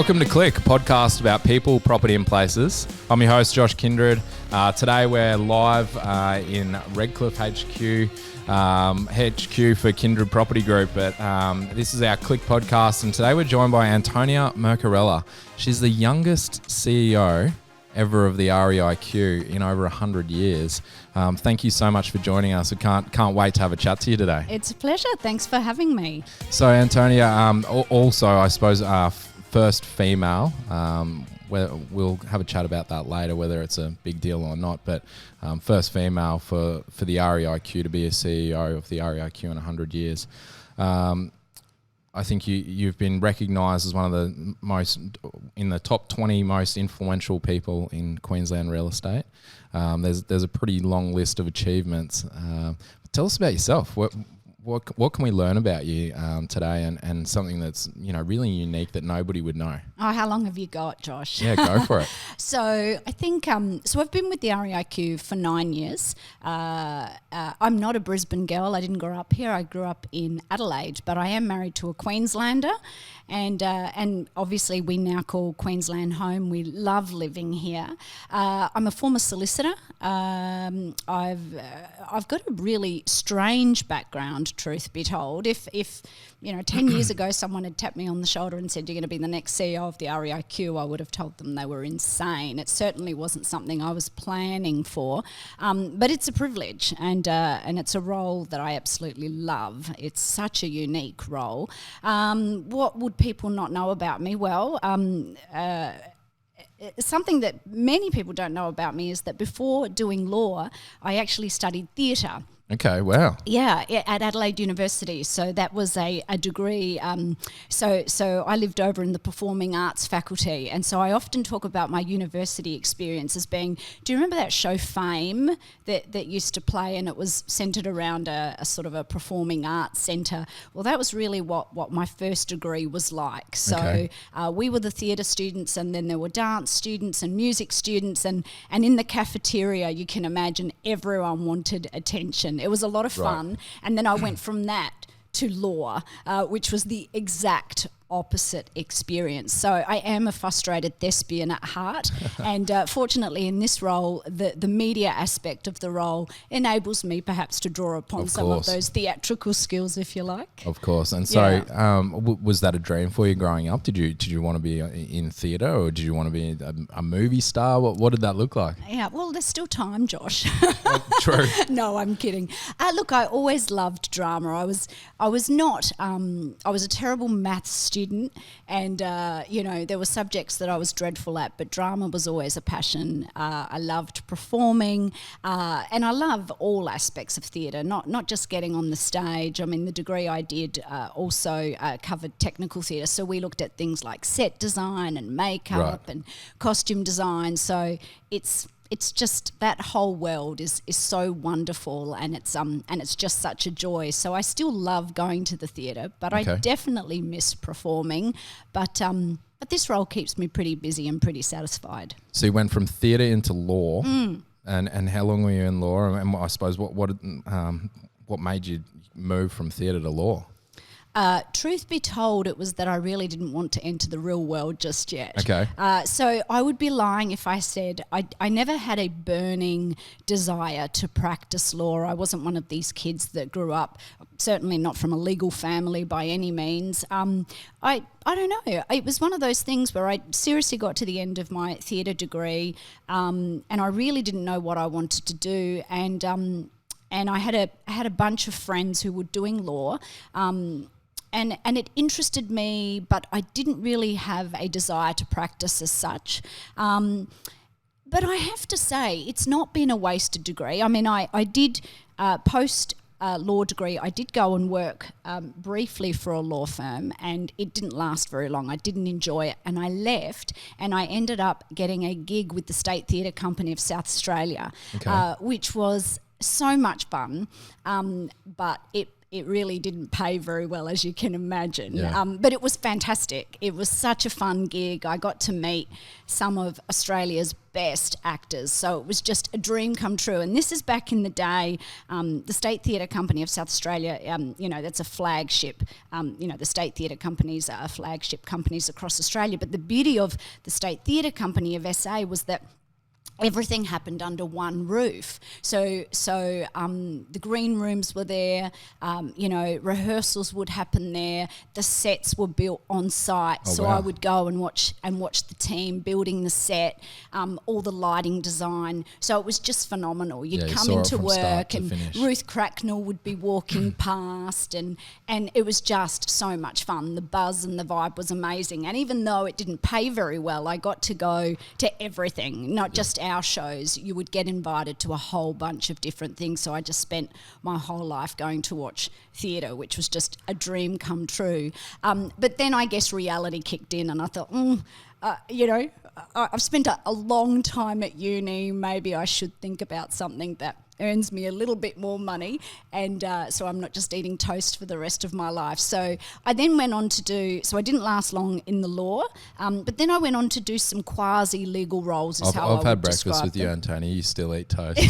Welcome to Qlick Podcast about people, property and places. I'm your host, Josh Kindred. Today we're live in Redcliffe HQ for Kindred Property Group. But this is our Qlick Podcast, and today we're joined by Antonia Mercorella. She's the youngest CEO ever of the REIQ in over 100 years. Thank you so much for joining us. I can't wait to have a chat to you today. It's a pleasure. Thanks for having me. So Antonia, also I suppose first female, we'll have a chat about that later, whether it's a big deal or not, but first female for the REIQ to be a CEO of the REIQ in 100 years. I think you've been recognised as one of the most, in the top 20 most influential people in Queensland real estate. There's a pretty long list of achievements. Tell us about yourself. What can we learn about you today, and something that's really unique that nobody would know? Oh, how long have you got, Josh? Yeah, go for it. So I think so I've been with the REIQ for 9 years. I'm not a Brisbane girl. I didn't grow up here. I grew up in Adelaide, but I am married to a Queenslander, and obviously we now call Queensland home. We love living here. I'm a former solicitor. I've got a really strange background, truth be told. If 10 years ago someone had tapped me on the shoulder and said, you're going to be the next CEO of the REIQ, I would have told them they were insane. It certainly wasn't something I was planning for, but it's a privilege, and it's a role that I absolutely love. It's such a unique role. What would people not know about me? Well, something that many people don't know about me is that before doing law, I actually studied theatre. Okay, wow. Yeah, at Adelaide University. So that was a degree. So I lived over in the performing arts faculty. And so I often talk about my university experience as being, do you remember that show Fame that used to play, and it was centred around a sort of a performing arts centre? Well, that was really what my first degree was like. So okay. We were the theatre students, and then there were dance students and music students. And in the cafeteria, you can imagine everyone wanted attention. It was a lot of fun. Right. And then I went from that to law, which was the exact opposite experience. So I am a frustrated thespian at heart, and fortunately in this role, the media aspect of the role enables me perhaps to draw upon some of those theatrical skills, if you like. Of course. And so was that a dream for you growing up? Did you want to be in theatre, or did you want to be a movie star? What did that look like? Yeah, well, there's still time, Josh. True. No, I'm kidding. Look, I always loved drama. I was a terrible maths student, and there were subjects that I was dreadful at, but drama was always a passion. I loved performing, and I love all aspects of theatre, not just getting on the stage. I mean, the degree I did also covered technical theatre, so we looked at things like set design and makeup and costume design. So it's just, that whole world is so wonderful, and it's just such a joy. So I still love going to the theatre, but I definitely miss performing. But this role keeps me pretty busy and pretty satisfied. So you went from theatre into law, and how long were you in law? And I suppose what made you move from theatre to law? Truth be told, it was that I really didn't want to enter the real world just yet. Okay. So I would be lying if I said I never had a burning desire to practice law. I wasn't one of these kids that grew up, certainly not from a legal family by any means. I don't know. It was one of those things where I seriously got to the end of my theatre degree, and I really didn't know what I wanted to do. And I had a bunch of friends who were doing law. And it interested me, but I didn't really have a desire to practice as such. But I have to say, it's not been a wasted degree. I mean, I did post law degree, I did go and work briefly for a law firm, and it didn't last very long. I didn't enjoy it, and I left, and I ended up getting a gig with the State Theatre Company of South Australia, which was so much fun, but it really didn't pay very well, as you can imagine. Yeah. But it was fantastic. It was such a fun gig. I got to meet some of Australia's best actors. So it was just a dream come true. And this is back in the day. The State Theatre Company of South Australia, that's a flagship. The State Theatre Companies are flagship companies across Australia. But the beauty of the State Theatre Company of SA was that everything happened under one roof. So the green rooms were there, rehearsals would happen there, the sets were built on site. Oh, so wow. I would go and watch the team building the set, all the lighting design. So it was just phenomenal. You'd You come saw it into from start work to and finish. Ruth Cracknell would be walking past and it was just so much fun. The buzz and the vibe was amazing. And even though it didn't pay very well, I got to go to everything, not just our shows. You would get invited to a whole bunch of different things. So I just spent my whole life going to watch theatre, which was just a dream come true. But then I guess reality kicked in and I thought, I've spent a long time at uni. Maybe I should think about something that earns me a little bit more money, and so I'm not just eating toast for the rest of my life. So I then went on to I didn't last long in the law, but then I went on to do some quasi-legal roles is how I would I've had breakfast describe with you, them. Antonia. You still eat toast.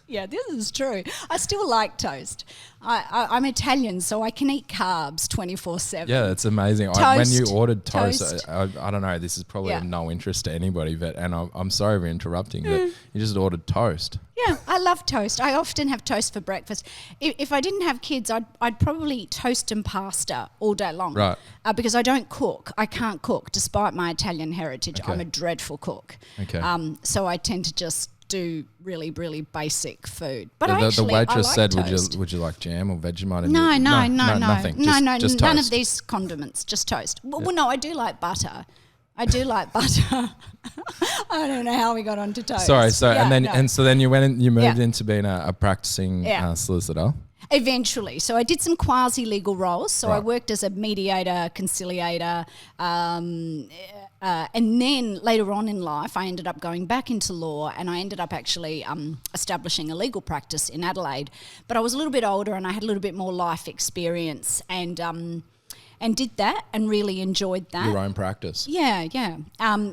Yeah, this is true. I still like toast. I'm Italian, so I can eat carbs 24/7. Yeah, it's amazing. When you ordered toast. I don't know, this is probably of no interest to anybody, and I'm sorry for interrupting, but you just ordered toast. Yeah, I love toast. I often have toast for breakfast. If I didn't have kids, I'd probably eat toast and pasta all day long. Right. Because I don't cook. I can't cook, despite my Italian heritage. Okay. I'm a dreadful cook. Okay. So I tend to just do really, really basic food. But The waitress I like said, toast. would you like jam or Vegemite? No, nothing. Just none toast. of these condiments, just toast. Well, no, I do like butter. I don't know how we got onto toast. Sorry. So Yeah, then you went and you moved Yeah. into being a practicing solicitor. Eventually. So I did some quasi-legal roles. So I Right. worked as a mediator, conciliator, and then later on in life I ended up going back into law and I ended up actually establishing a legal practice in Adelaide. But I was a little bit older and I had a little bit more life experience and did that and really enjoyed that. Your own practice. Yeah.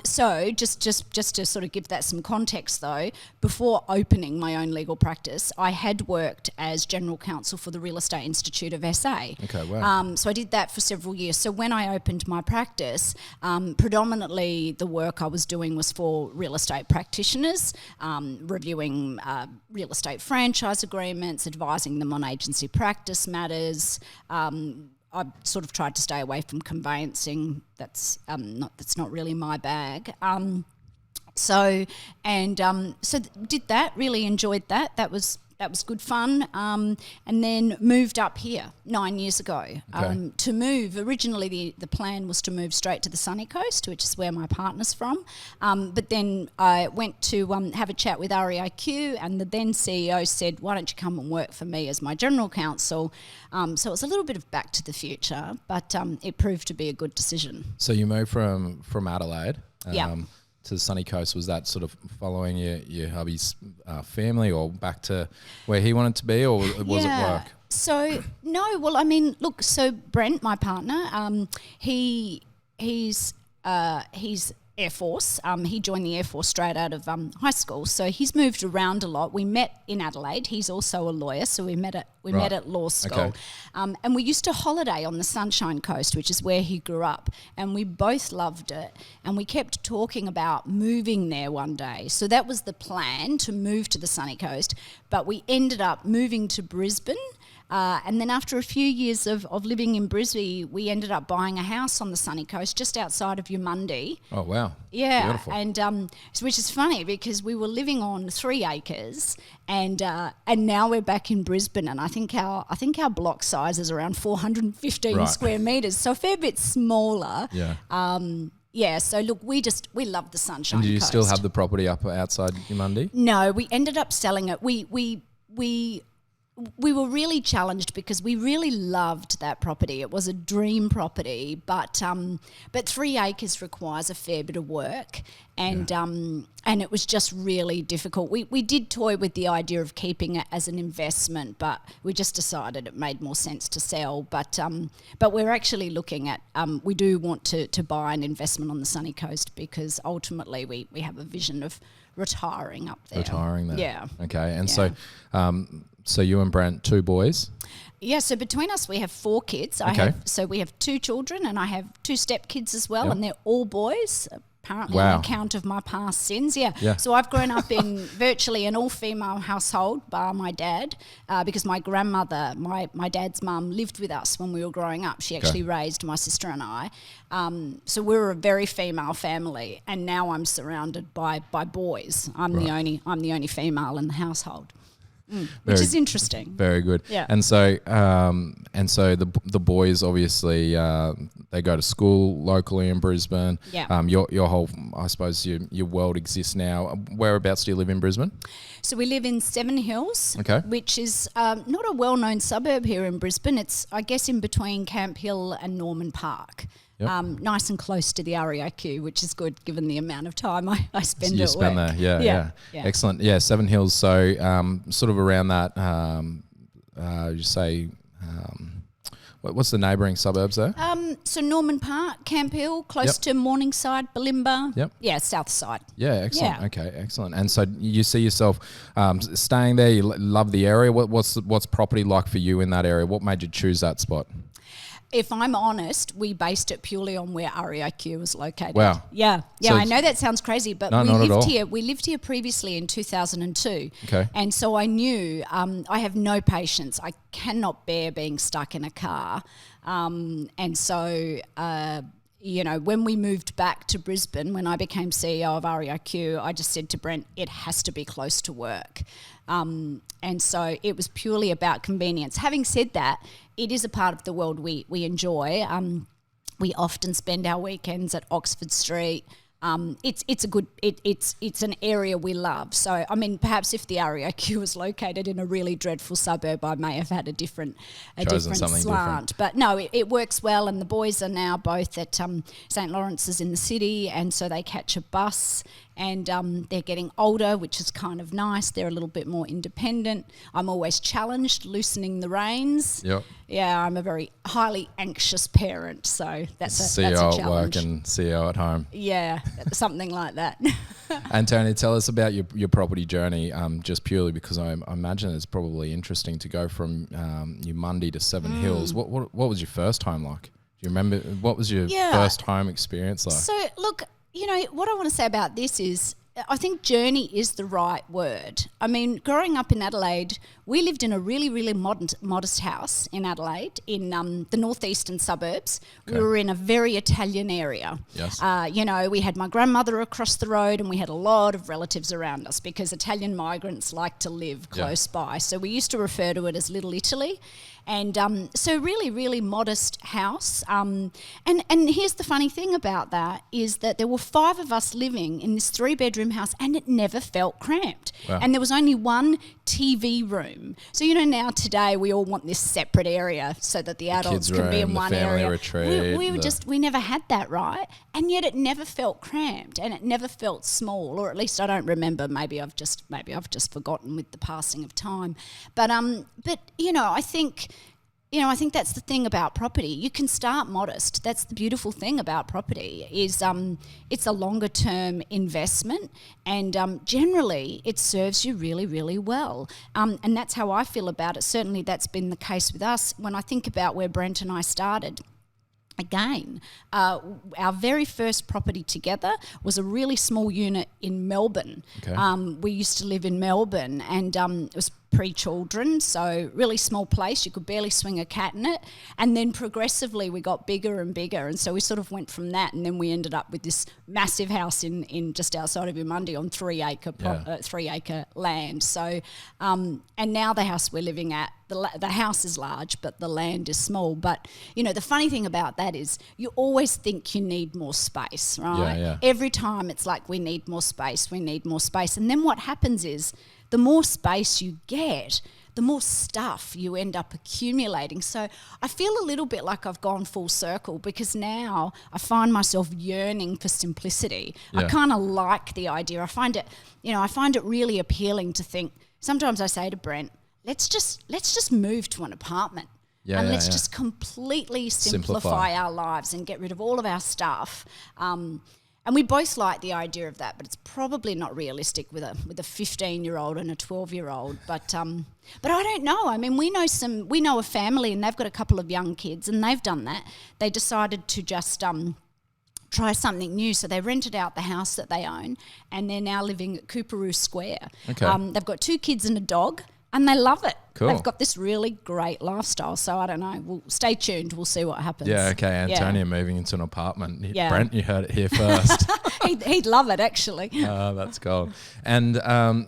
So just to sort of give that some context though, before opening my own legal practice, I had worked as general counsel for the Real Estate Institute of SA. Okay, wow. So I did that for several years. So when I opened my practice, predominantly the work I was doing was for real estate practitioners, reviewing real estate franchise agreements, advising them on agency practice matters. I sort of tried to stay away from conveyancing. That's not really my bag. So did that. Really enjoyed that. That was good fun. And then moved up here 9 years ago. Okay. To move, originally the plan was to move straight to the sunny coast, which is where my partner's from. But then I went to have a chat with REIQ, and the then CEO said, "Why don't you come and work for me as my general counsel?" So it was a little bit of back to the future, but it proved to be a good decision. So you moved from Adelaide. Yeah. To the sunny coast. Was that sort of following your hubby's family, or back to where he wanted to be, or was it work? So no, well, I mean, look. So Brent, my partner, he's Air Force. He joined the Air Force straight out of high school, so he's moved around a lot. We met in Adelaide. He's also a lawyer, so we met at law school. Okay. And we used to holiday on the Sunshine Coast, which is where he grew up, and we both loved it. And we kept talking about moving there one day. So that was the plan, to move to the sunny coast, but we ended up moving to Brisbane. And then after a few years of living in Brisbane, we ended up buying a house on the sunny coast just outside of Yamundi. Oh, wow. Yeah, Beautiful. and which is funny because we were living on 3 acres, and now we're back in Brisbane, and I think our block size is around 415 Right. square meters, so a fair bit smaller. Yeah. Yeah. So look, we love the Sunshine And do you Coast. still have the property up outside Yamundi? No, we ended up selling it. We were really challenged because we really loved that property. It was a dream property, but 3 acres requires a fair bit of work, and And it was just really difficult. We did toy with the idea of keeping it as an investment, but we just decided it made more sense to sell. But we're actually looking at, we do want to buy an investment on the sunny coast, because ultimately we have a vision of retiring up there. Retiring there. Yeah. Okay. And so you and Brent, 2 boys? Yeah, so between us we have 4 kids. We have 2 children, and I have 2 stepkids as well, and they're all boys. Apparently on account of my past sins, yeah. So I've grown up in virtually an all-female household, bar my dad, because my grandmother, my dad's mum, lived with us when we were growing up. She actually raised my sister and I. So we were a very female family, and now I'm surrounded by boys. I'm the only female in the household. Which is interesting. Very good. Yeah. And so the boys obviously they go to school locally in Brisbane. Yeah. Your whole, I suppose your world exists now. Whereabouts do you live in Brisbane? So we live in Seven Hills, which is not a well-known suburb here in Brisbane. It's, I guess, in between Camp Hill and Norman Park. Yep. Nice and close to the REIQ, which is good given the amount of time I spend at work. There, yeah. Excellent. Yeah, Seven Hills. So sort of around that, you say, what's the neighbouring suburbs there? So Norman Park, Camp Hill, close to Morningside, Balimba. Yep. Yeah, south side. Yeah, excellent. Yeah. Okay, excellent. And so you see yourself staying there. You love the area. What's property like for you in that area? What made you choose that spot? If I'm honest, we based it purely on where REIQ was located. Wow. Yeah. So I know that sounds crazy, but we lived here previously in 2002. Okay. And so I knew I have no patience. I cannot bear being stuck in a car. And so when we moved back to Brisbane, when I became CEO of REIQ, I just said to Brent, it has to be close to work. And so it was purely about convenience. Having said that, it is a part of the world we enjoy. We often spend our weekends at Oxford Street. It's an area we love. So, I mean, perhaps if the REIQ was located in a really dreadful suburb, I may have had a different slant. But no, it works well, and the boys are now both at St. Lawrence's in the city, and so they catch a bus, and they're getting older, which is kind of nice. They're a little bit more independent. I'm always challenged, loosening the reins. Yep. Yeah, I'm a very highly anxious parent, so that's a challenge. CEO at work and CEO at home. Yeah, something like that. Antonia, tell us about your property journey, just purely because I imagine it's probably interesting to go from New Mundy to Seven Hills. What was your first home like? Do you remember, what was your first home experience like? So, look, what I want to say about this is I think journey is the right word. I mean, growing up in Adelaide, we lived in a really, really modest house in Adelaide in the northeastern suburbs. Okay. We were in a very Italian area. Yes. We had my grandmother across the road, and we had a lot of relatives around us because Italian migrants like to live close by. So we used to refer to it as Little Italy. And so really, really modest house. And here's the funny thing about that is that there were 5 of us living in this 3-bedroom house, and it never felt cramped. Wow. And there was only one TV room. So, now today we all want this separate area so that the adults can be in one area. Retreat, we never had that, right? And yet it never felt cramped, and it never felt small, or at least I don't remember. Maybe I've just forgotten with the passing of time. But I think that's the thing about property. You can start modest. That's the beautiful thing about property is it's a longer term investment, and generally it serves you really, really well. And that's how I feel about it. Certainly that's been the case with us. When I think about where Brent and I started, again, our very first property together was a really small unit in Melbourne. Okay. We used to live in Melbourne, and it was pre-children, so really small place. You could barely swing a cat in it. And then progressively we got bigger and bigger, and so we sort of went from that, and then we ended up with this massive house in just outside of Umundi on 3-acre land. So and now the house we're living at, the house is large, but the land is small. But the funny thing about that is you always think you need more space, right? Yeah. Every time it's like we need more space. And then what happens is the more space you get, the more stuff you end up accumulating. So I feel a little bit like I've gone full circle, because now I find myself yearning for simplicity. I kind of like the idea. I find it really appealing to think. Sometimes I say to Brent, let's just move to an apartment. Let's just completely simplify our lives and get rid of all of our stuff. And we both like the idea of that, but it's probably not realistic with a 15-year-old and a 12-year-old. But I don't know. I mean, we know a family, and they've got a couple of young kids, and they've done that. They decided to just try something new, so they rented out the house that they own, and they're now living at Cooperoo Square. Okay. They've got 2 kids and a dog, and they love it. Cool. They've got this really great lifestyle. So I don't know. We'll stay tuned. We'll see what happens. Yeah, okay. Antonia moving into an apartment. Yeah. Brent, you heard it here first. He'd love it, actually. That's cool. And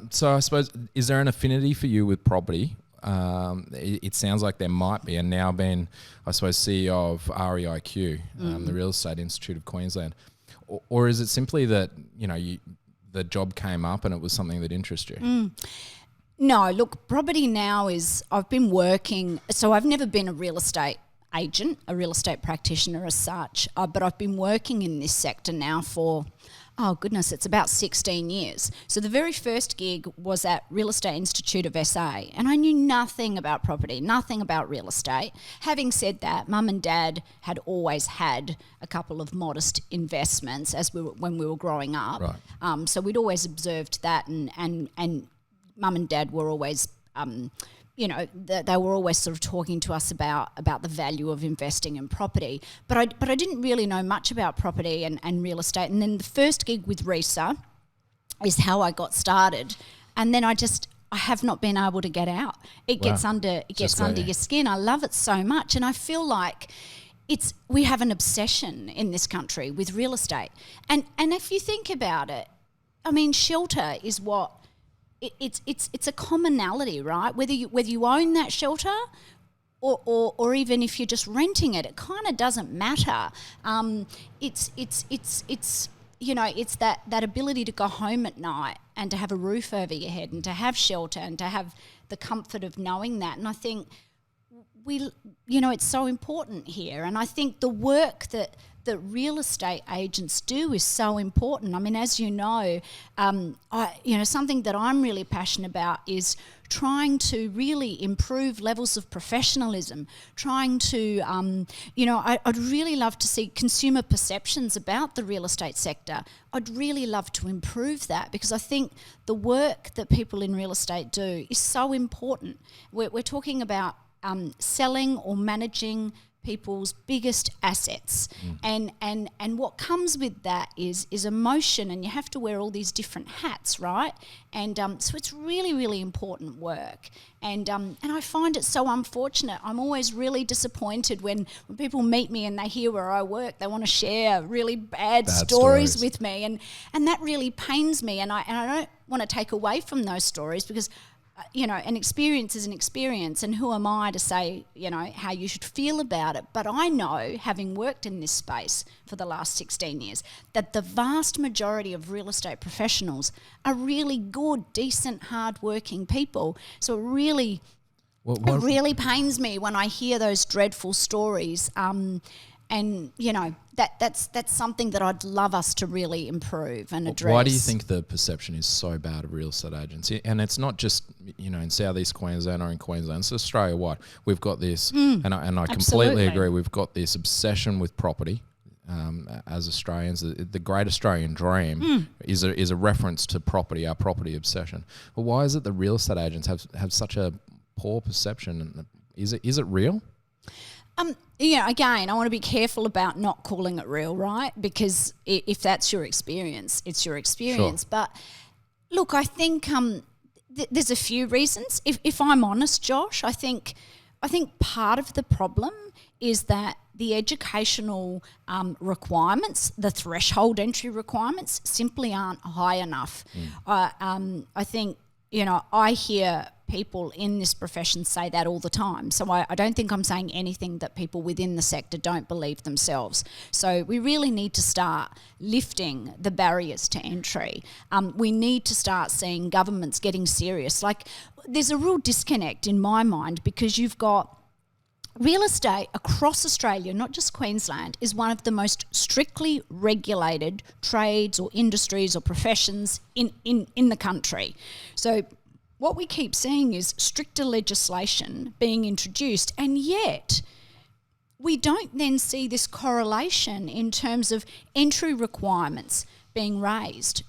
so I suppose, is there an affinity for you with property? It sounds like there might be, and now being, I suppose, CEO of REIQ, the Real Estate Institute of Queensland. Or is it simply that, the job came up and it was something that interests you? No, look, property now I've been working, so I've never been a real estate agent, a real estate practitioner as such, but I've been working in this sector now for, it's about 16 years. So the very first gig was at Real Estate Institute of SA, and I knew nothing about property, nothing about real estate. Having said that, Mum and Dad had always had a couple of modest investments when we were growing up. Right. So we'd always observed that, and Mum and Dad were always, they were always sort of talking to us about the value of investing in property. But I didn't really know much about property and real estate. And then the first gig with RESA is how I got started. And then I have not been able to get out. It gets under your skin. I love it so much, and I feel like we have an obsession in this country with real estate. And if you think about it, I mean, shelter is what. It's a commonality, right? Whether you own that shelter or even if you're just renting it, it kind of doesn't matter. It's that ability to go home at night and to have a roof over your head and to have shelter and to have the comfort of knowing that. And I think it's so important here. And I think the work that real estate agents do is so important. I mean, as you know, something that I'm really passionate about is trying to really improve levels of professionalism, trying to, I'd really love to see consumer perceptions about the real estate sector. I'd really love to improve that, because I think the work that people in real estate do is so important. We're talking about selling or managing people's biggest assets, and what comes with that is emotion, and you have to wear all these different hats, right? And so it's really, really important work, and I find it so unfortunate. I'm always really disappointed when people meet me and they hear where I work. They want to share really bad stories with me, and that really pains me, and I don't want to take away from those stories, because an experience is an experience, and who am I to say, how you should feel about it? But I know, having worked in this space for the last 16 years, that the vast majority of real estate professionals are really good, decent, hard-working people. So it really pains me when I hear those dreadful stories. That's something that I'd love us to really improve and address. Why do you think the perception is so bad of real estate agents? And it's not just, in Southeast Queensland or in Queensland, it's Australia-wide. We've got this, and I completely agree, we've got this obsession with property. As Australians, the great Australian dream is a reference to property, our property obsession. But why is it that real estate agents have such a poor perception? Is it real? Again, I want to be careful about not calling it real, right? Because if that's your experience, it's your experience. Sure. But look, I think there's a few reasons. If I'm honest, Josh, I think part of the problem is that the educational requirements, the threshold entry requirements, simply aren't high enough. I think, I hear people in this profession say that all the time. So I don't think I'm saying anything that people within the sector don't believe themselves. So we really need to start lifting the barriers to entry. We need to start seeing governments getting serious. Like, there's a real disconnect in my mind, because you've got real estate across Australia, not just Queensland, is one of the most strictly regulated trades or industries or professions in the country. So what we keep seeing is stricter legislation being introduced, and yet we don't then see this correlation in terms of entry requirements being raised,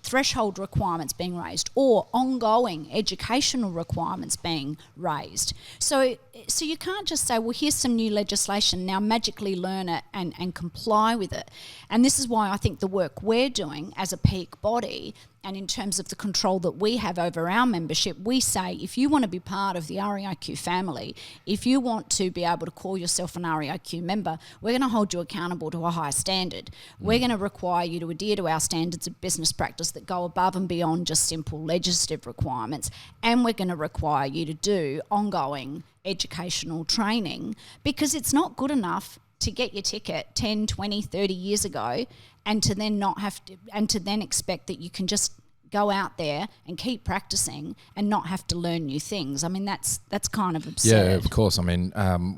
threshold requirements being raised, or ongoing educational requirements being raised. So you can't just say, well, here's some new legislation, now magically learn it and comply with it. And this is why I think the work we're doing as a peak body, and in terms of the control that we have over our membership, we say, if you want to be part of the REIQ family, if you want to be able to call yourself an REIQ member, we're going to hold you accountable to a higher standard. We're going to require you to adhere to our standards of business practice that go above and beyond just simple legislative requirements, and we're going to require you to do ongoing educational training, because it's not good enough to get your ticket 10, 20, 30 years ago and to then not have to, and to then expect that you can just go out there and keep practicing and not have to learn new things. I mean, that's kind of absurd. Yeah, of course. I mean,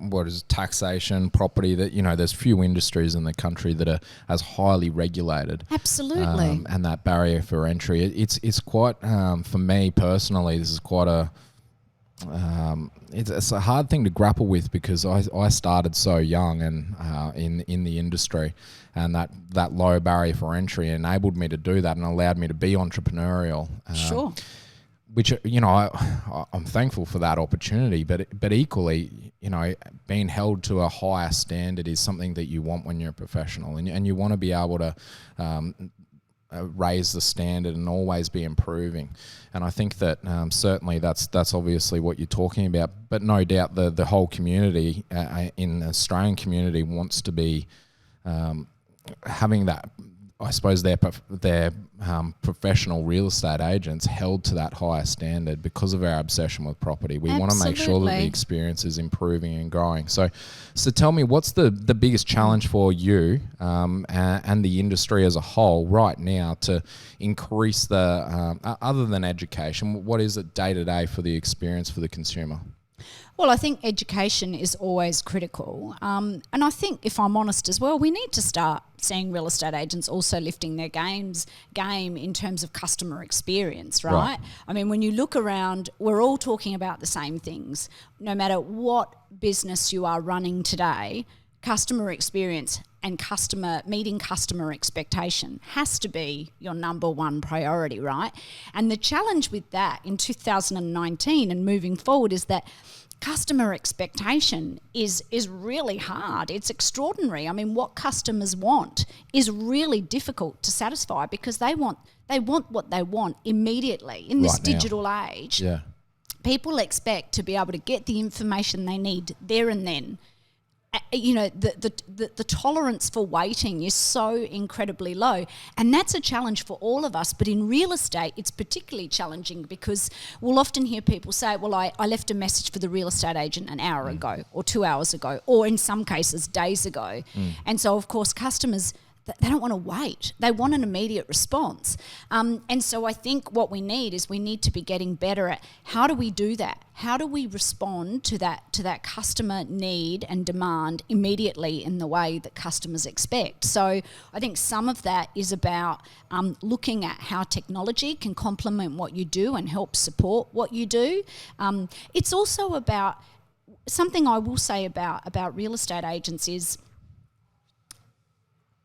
what is taxation, property, that, there's few industries in the country that are as highly regulated. Absolutely. And that barrier for entry, it's quite, for me personally, this is quite a, it's a hard thing to grapple with, because I started so young and in the industry, and that low barrier for entry enabled me to do that and allowed me to be entrepreneurial. Sure. Which, I'm thankful for that opportunity, but equally, being held to a higher standard is something that you want when you're a professional, and you want to be able to raise the standard and always be improving. And I think that certainly that's obviously what you're talking about, but no doubt the whole community in the Australian community wants to be having that, I suppose, their professional real estate agents held to that higher standard because of our obsession with property. We want to make sure that the experience is improving and growing. So tell me, what's the biggest challenge for you and the industry as a whole right now to increase the, other than education, what is it day to day for the experience for the consumer? Well, I think education is always critical. And I think, if I'm honest as well, we need to start seeing real estate agents also lifting their game in terms of customer experience, right? I mean, when you look around, we're all talking about the same things. No matter what business you are running today, customer experience and meeting customer expectation has to be your number one priority, right? And the challenge with that in 2019 and moving forward is that customer expectation is really hard. It's extraordinary. I mean, what customers want is really difficult to satisfy, because they want what they want immediately in this digital age. Yeah. People expect to be able to get the information they need there and then. The tolerance for waiting is so incredibly low, and that's a challenge for all of us. But in real estate, it's particularly challenging, because we'll often hear people say, well, I left a message for the real estate agent an hour ago or 2 hours ago, or in some cases days ago. And so, of course, customers, they don't want to wait. They want an immediate response. And so I think what we need to be getting better at how do we do that? How do we respond to that customer need and demand immediately in the way that customers expect? So I think some of that is about looking at how technology can complement what you do and help support what you do. It's also about, something I will say about real estate agents is,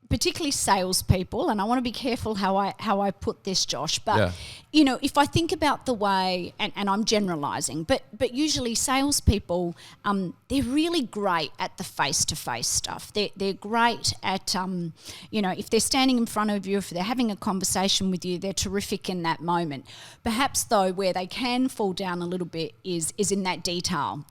particularly salespeople, and I want to be careful how I put this, Josh, but if I think about the way, and I'm generalising, but usually salespeople, they're really great at the face-to-face stuff. They're great at, if they're standing in front of you, if they're having a conversation with you, they're terrific in that moment. Perhaps, though, where they can fall down a little bit is in that detail.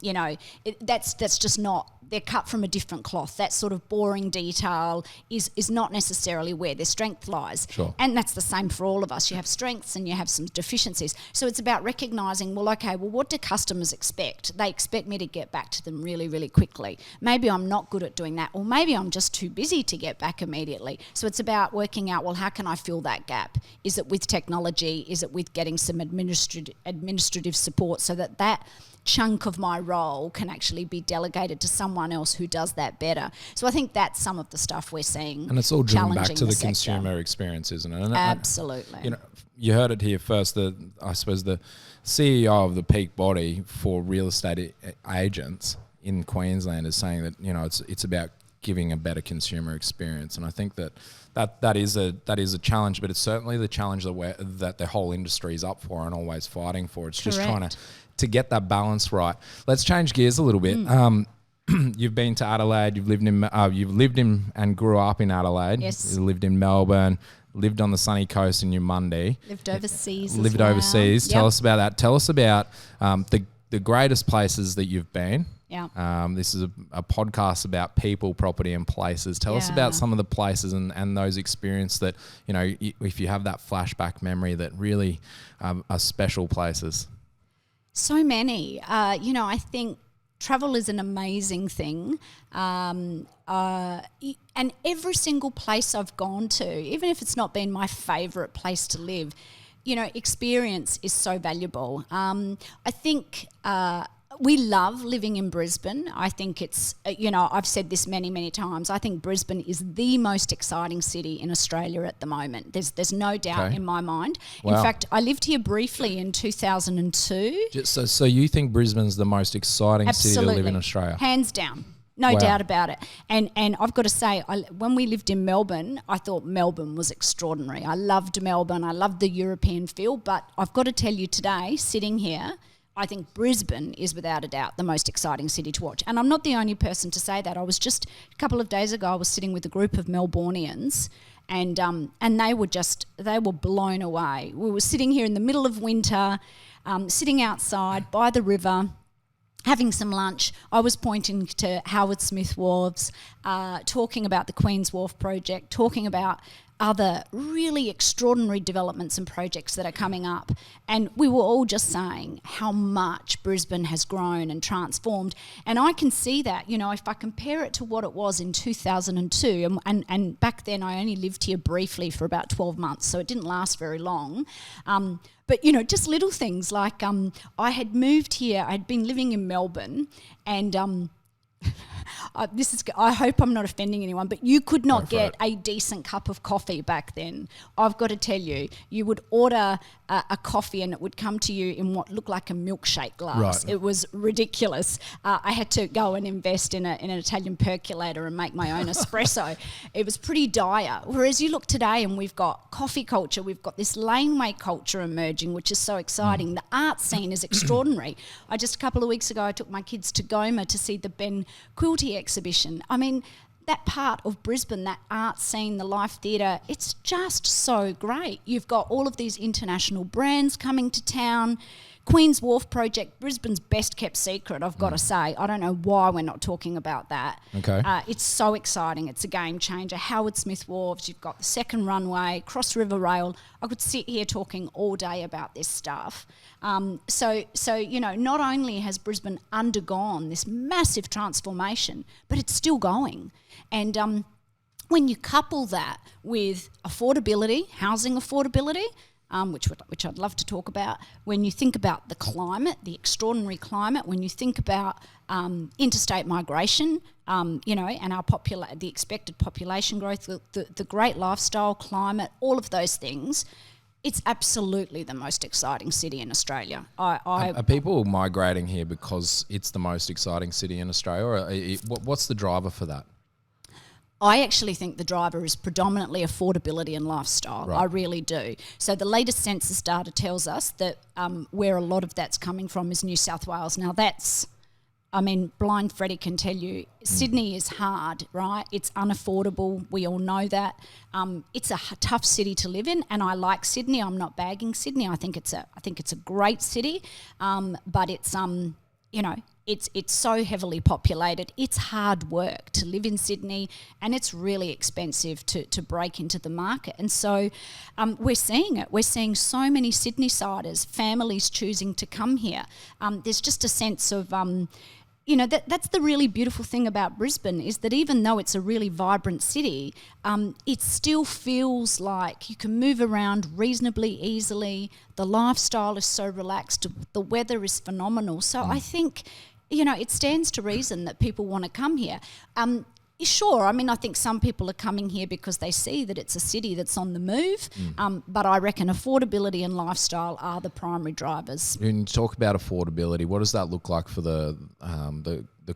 That's just not they're cut from a different cloth. That sort of boring detail is not necessarily where their strength lies. Sure. And that's the same for all of us. You have strengths and you have some deficiencies. So it's about recognising, what do customers expect? They expect me to get back to them really, really quickly. Maybe I'm not good at doing that, or maybe I'm just too busy to get back immediately. So it's about working out, how can I fill that gap? Is it with technology? Is it with getting some administrative support so that chunk of my role can actually be delegated to someone else who does that better? So I think that's some of the stuff we're seeing. And it's all driven back to the sector. consumer experience, isn't it? And Absolutely. You heard it here first. I suppose the CEO of the peak body for real estate agents in Queensland is saying that it's about giving a better consumer experience, and I think that is a challenge, but it's certainly the challenge that the whole industry is up for and always fighting for. It's Correct. just trying to get that balance right. Let's change gears a little bit. You've been to Adelaide. You've lived in and grew up in Adelaide. Yes. You lived in Melbourne. Lived on the sunny coast in Yamundi. Lived overseas. Overseas. Yep. Tell us about that. Tell us about the greatest places that you've been. Yeah. This is a podcast about people, property, and places. Tell us about some of the places and those experiences that, if you have that flashback memory that really are special places. So many. I think travel is an amazing thing. And every single place I've gone to, even if it's not been my favourite place to live, experience is so valuable. I think we love living in Brisbane. I think it's, I've said this many, many times. I think Brisbane is the most exciting city in Australia at the moment. There's no doubt in my mind. Wow. In fact, I lived here briefly in 2002. So you think Brisbane's the most exciting city to live in Australia? Hands down. No doubt about it. And I've got to say, when we lived in Melbourne, I thought Melbourne was extraordinary. I loved Melbourne. I loved the European feel. But I've got to tell you today, sitting here, I think Brisbane is without a doubt the most exciting city to watch. And I'm not the only person to say that. I was just, a couple of days ago, I was sitting with a group of Melbournians and they were blown away. We were sitting here in the middle of winter, sitting outside by the river, having some lunch. I was pointing to Howard Smith Wharves, talking about the Queen's Wharf project, talking about other really extraordinary developments and projects that are coming up. And we were all just saying how much Brisbane has grown and transformed. And I can see that, if I compare it to what it was in 2002, and back then I only lived here briefly for about 12 months, so it didn't last very long. But, just little things like I had moved here, I'd been living in Melbourne, and I hope I'm not offending anyone, but you could not get a decent cup of coffee back then. I've got to tell you, you would order a coffee and it would come to you in what looked like a milkshake glass. Right. It was ridiculous. I had to go and invest in an Italian percolator and make my own espresso. It was pretty dire. Whereas you look today and we've got coffee culture, we've got this laneway culture emerging, which is so exciting. The art scene is extraordinary. A couple of weeks ago, I took my kids to Goma to see the Ben Quilty exhibition. I mean, that part of Brisbane, that art scene, the live theatre, it's just so great. You've got all of these international brands coming to town. Queen's Wharf project, Brisbane's best kept secret, I've got to say. I don't know why we're not talking about that. Okay. It's so exciting. It's a game changer. Howard Smith Wharves, you've got the second runway, Cross River Rail. I could sit here talking all day about this stuff. So not only has Brisbane undergone this massive transformation, but it's still going. And when you couple that with affordability, housing affordability, which I'd love to talk about, when you think about the climate, the extraordinary climate, when you think about interstate migration, and the expected population growth, the great lifestyle, climate, all of those things, it's absolutely the most exciting city in Australia. Are people migrating here because it's the most exciting city in Australia, or what's the driver for that? I actually think the driver is predominantly affordability and lifestyle. Right. I really do. So the latest census data tells us that where a lot of that's coming from is New South Wales. Now blind Freddie can tell you, Sydney is hard, right? It's unaffordable. We all know that. It's a tough city to live in, and I like Sydney. I'm not bagging Sydney. I think it's a great city, but it's It's so heavily populated. It's hard work to live in Sydney, and it's really expensive to break into the market. And so we're seeing it. We're seeing so many Sydney-siders, families choosing to come here. There's just a sense of... that's the really beautiful thing about Brisbane, is that even though it's a really vibrant city, it still feels like you can move around reasonably easily. The lifestyle is so relaxed. The weather is phenomenal. So I think, it stands to reason that people want to come here. Sure, I think some people are coming here because they see that it's a city that's on the move, but I reckon affordability and lifestyle are the primary drivers. When you talk about affordability, what does that look like for the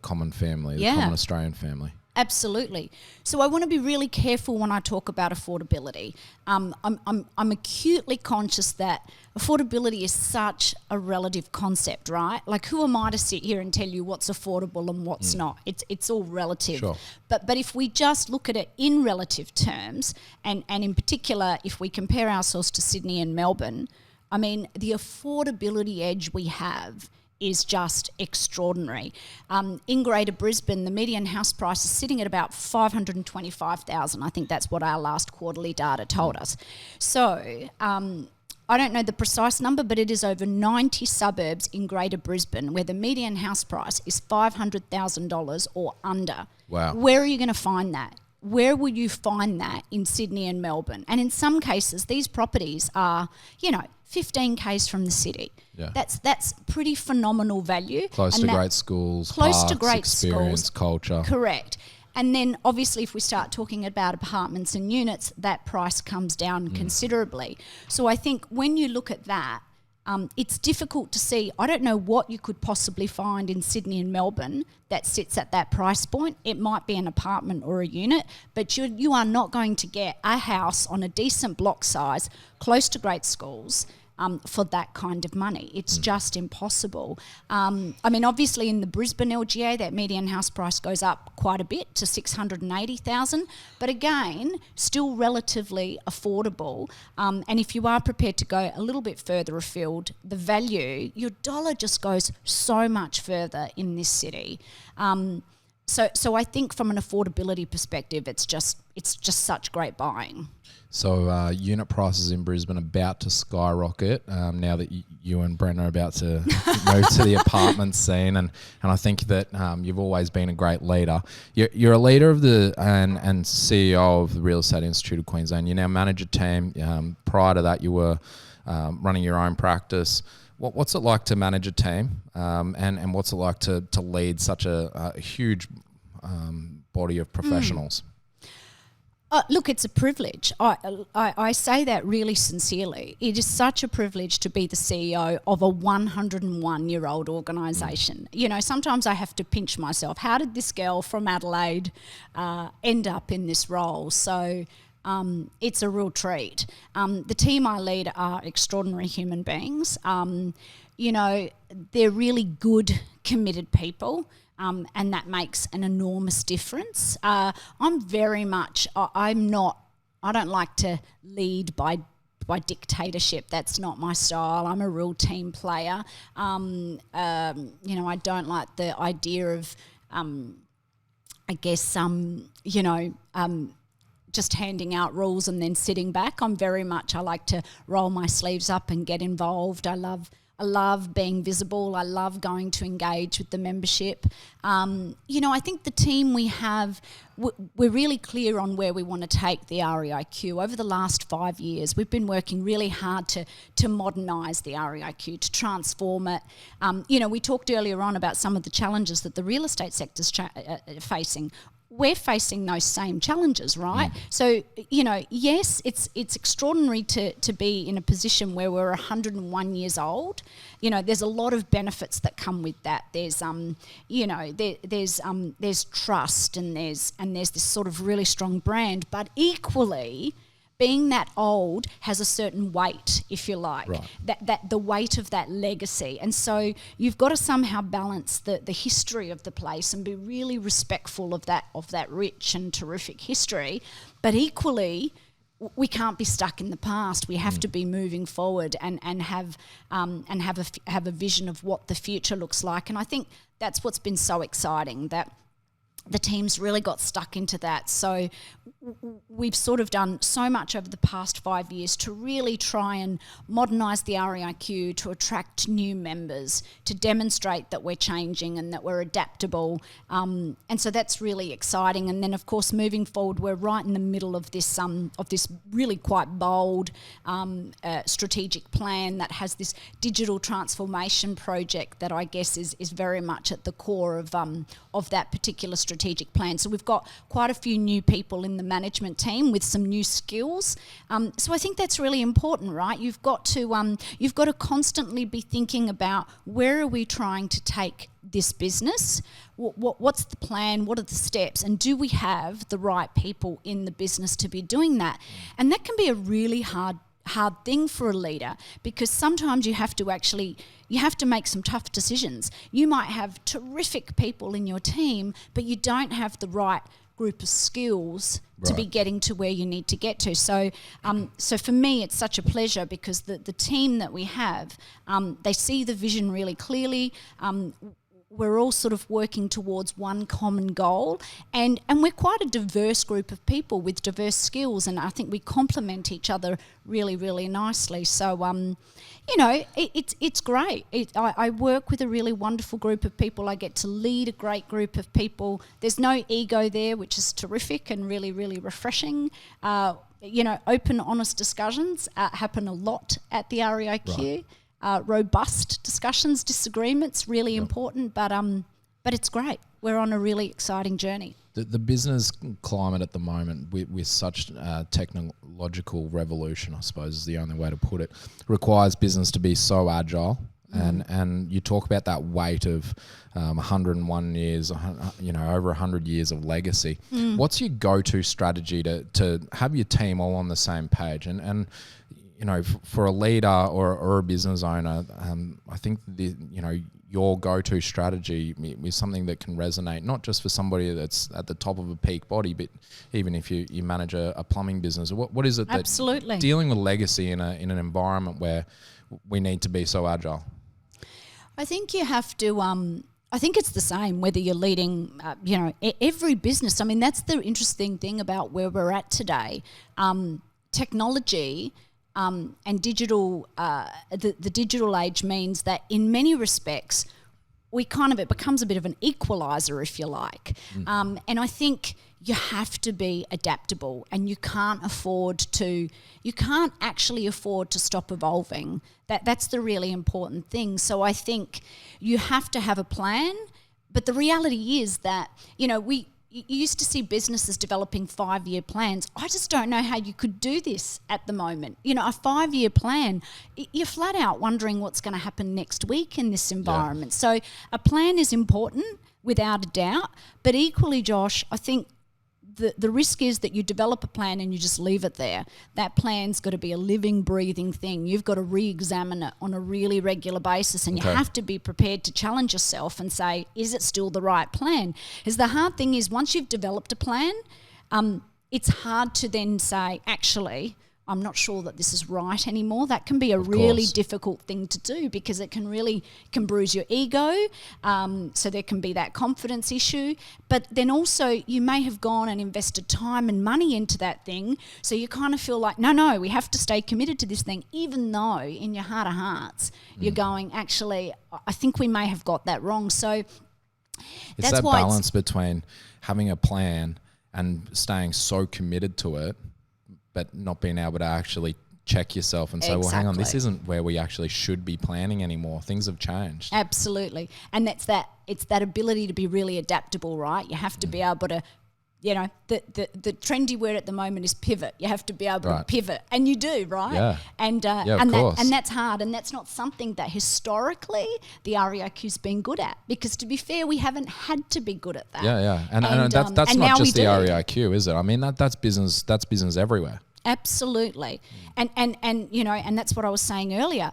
common family, the common Australian family? Absolutely. So I want to be really careful when I talk about affordability. I'm acutely conscious that affordability is such a relative concept, right? Like, who am I to sit here and tell you what's affordable and what's not? It's all relative. Sure. But if we just look at it in relative terms, and in particular, if we compare ourselves to Sydney and Melbourne, the affordability edge we have is just extraordinary. In Greater Brisbane, the median house price is sitting at about $525,000. I think that's what our last quarterly data told us. So I don't know the precise number, but it is over 90 suburbs in Greater Brisbane where the median house price is $500,000 or under. Wow. Where are you going to find that? Where will you find that in Sydney and Melbourne? And in some cases, these properties are, 15 k's from the city. Yeah. That's pretty phenomenal value. Close to great schools, parks, experience, culture. Correct. And then obviously if we start talking about apartments and units, that price comes down considerably. So I think when you look at that, it's difficult to see. I don't know what you could possibly find in Sydney and Melbourne that sits at that price point. It might be an apartment or a unit, but you are not going to get a house on a decent block size close to great schools for that kind of money. It's just impossible. Obviously in the Brisbane LGA, that median house price goes up quite a bit to $680,000, but again, still relatively affordable. And if you are prepared to go a little bit further afield, the value, your dollar just goes so much further in this city. So I think from an affordability perspective, it's just such great buying. So unit prices in Brisbane about to skyrocket now that you and Brent are about to move to the apartment scene, and I think that you've always been a great leader. You're a leader of and CEO of the Real Estate Institute of Queensland. You now manage a team. Prior to that, you were running your own practice. What's it like to manage a team, and what's it like to lead such a huge body of professionals? Look, it's a privilege. I say that really sincerely. It is such a privilege to be the CEO of a 101-year-old organisation. Sometimes I have to pinch myself. How did this girl from Adelaide end up in this role? So it's a real treat. The team I lead are extraordinary human beings. They're really good, committed people. And that makes an enormous difference. I'm very much, I don't like to lead by dictatorship. That's not my style. I'm a real team player. I don't like the idea of, just handing out rules and then sitting back. I like to roll my sleeves up and get involved. I love being visible. I love going to engage with the membership. I think the team we have, we're really clear on where we want to take the REIQ. Over the last 5 years, we've been working really hard to modernise the REIQ, to transform it. We talked earlier on about some of the challenges that the real estate sector's facing. We're facing those same challenges, right? So, yes, it's extraordinary to be in a position where we're 101 years old. There's a lot of benefits that come with that. There's there's trust and there's this sort of really strong brand, but equally, being that old has a certain weight, if you like, right. that the weight of that legacy. And so you've got to somehow balance the history of the place and be really respectful of that rich and terrific history, but equally we can't be stuck in the past. We have to be moving forward and have a vision of what the future looks like. And I think that's what's been so exciting, that the team's really got stuck into that. So we've sort of done so much over the past 5 years to really try and modernise the REIQ, to attract new members, to demonstrate that we're changing and that we're adaptable. And so that's really exciting. And then, of course, moving forward, we're right in the middle of this really quite bold strategic plan that has this digital transformation project that I guess is very much at the core of that particular strategic plan. So we've got quite a few new people in the management team with some new skills. So I think that's really important, right? You've got to constantly be thinking about, where are we trying to take this business? What's the plan? What are the steps? And do we have the right people in the business to be doing that? And that can be a really hard thing for a leader, because sometimes you have to make some tough decisions. You might have terrific people in your team, but you don't have the right group of skills to be getting to where you need to get to. So for me, it's such a pleasure, because the team that we have, they see the vision really clearly. We're all sort of working towards one common goal, and we're quite a diverse group of people with diverse skills, and I think we complement each other really, really nicely. So, it's great. I work with a really wonderful group of people. I get to lead a great group of people. There's no ego there, which is terrific and really, really refreshing. Open, honest discussions happen a lot at the REIQ. Right. Robust discussions, disagreements, really important, but it's great. We're on a really exciting journey. The business climate at the moment, with such technological revolution, I suppose is the only way to put it, requires business to be so agile. And you talk about that weight of 101 years, over 100 years of legacy. What's your go-to strategy to have your team all on the same page? And for a leader or a business owner, I think your go-to strategy is something that can resonate, not just for somebody that's at the top of a peak body, but even if you manage a plumbing business. What is it that Absolutely. Dealing with legacy in an environment where we need to be so agile? I think you have to. I think it's the same whether you're leading, every business. I mean, that's the interesting thing about where we're at today. Technology and digital, the digital age means that in many respects, it becomes a bit of an equalizer, if you like. And I think you have to be adaptable, and you can't actually afford to stop evolving. That's the really important thing. So I think you have to have a plan, but the reality is that, you used to see businesses developing 5-year plans. I just don't know how you could do this at the moment. A 5-year plan, you're flat out wondering what's going to happen next week in this environment. Yeah. So a plan is important, without a doubt. But equally, Josh, I think the risk is that you develop a plan and you just leave it there. That plan's got to be a living, breathing thing. You've got to re-examine it on a really regular basis, and you have to be prepared to challenge yourself and say, is it still the right plan? Because the hard thing is, once you've developed a plan, it's hard to then say, actually, I'm not sure that this is right anymore. That can be a really difficult thing to do, because it can bruise your ego. So there can be that confidence issue. But then also you may have gone and invested time and money into that thing. So you kind of feel like, no, we have to stay committed to this thing, even though in your heart of hearts you're going, actually, I think we may have got that wrong. So it's that balance between having a plan and staying so committed to it, but not being able to actually check yourself and say, well, hang on, this isn't where we actually should be planning anymore. Things have changed. Absolutely. And it's that ability to be really adaptable, right? You have to be able to, the trendy word at the moment is pivot. You have to be able to pivot, and you do, right? Yeah. And that's hard, and that's not something that historically the REIQ's been good at, because to be fair, we haven't had to be good at that. Yeah. And that's not just the REIQ, is it? I mean, that's business everywhere. Absolutely. And that's what I was saying earlier.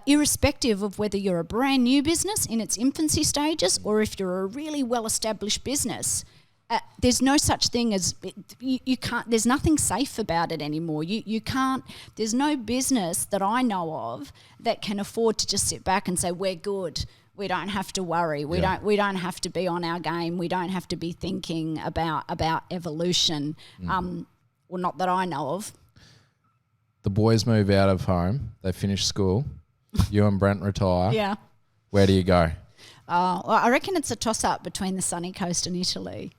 Irrespective of whether you're a brand new business in its infancy stages, or if you're a really well-established business, there's no such thing as you can't. There's nothing safe about it anymore. You can't. There's no business that I know of that can afford to just sit back and say we're good. We don't have to worry. We don't have to be on our game. We don't have to be thinking about evolution. Well, not that I know of. The boys move out of home. They finish school. You and Brent retire. Yeah. Where do you go? Well, I reckon it's a toss-up between the sunny coast and Italy.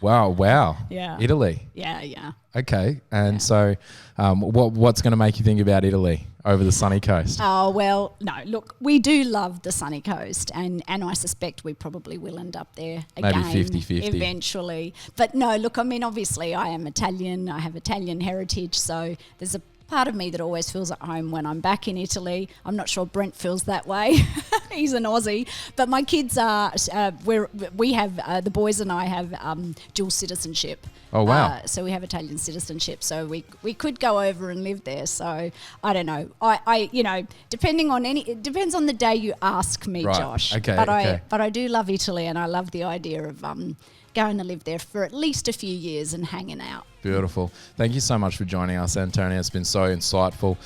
Wow. Yeah. Italy. Yeah. Okay. And so what's going to make you think about Italy over the sunny coast? Oh, well, no, look, we do love the sunny coast and I suspect we probably will end up there again. Maybe 50-50. Eventually. But no, look, I mean, obviously I am Italian. I have Italian heritage, so there's a part of me that always feels at home when I'm back in Italy. I'm not sure Brent feels that way. He's an Aussie. But my kids are, we have, the boys and I have dual citizenship. Oh, wow. So we have Italian citizenship. So we could go over and live there. So I don't know. I depending on it depends on the day you ask me, right. Josh. Okay. But I do love Italy and I love the idea of going to live there for at least a few years and hanging out. Beautiful. Thank you so much for joining us, Antonia. It's been so insightful,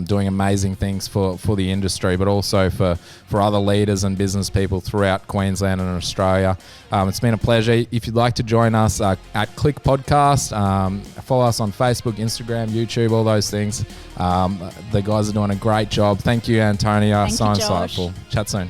doing amazing things for the industry, but also for other leaders and business people throughout Queensland and Australia. It's been a pleasure. If you'd like to join us at Qlick Podcast, follow us on Facebook, Instagram, YouTube, all those things. The guys are doing a great job. Thank you, Antonia. Thank you, Josh. Insightful. Chat soon.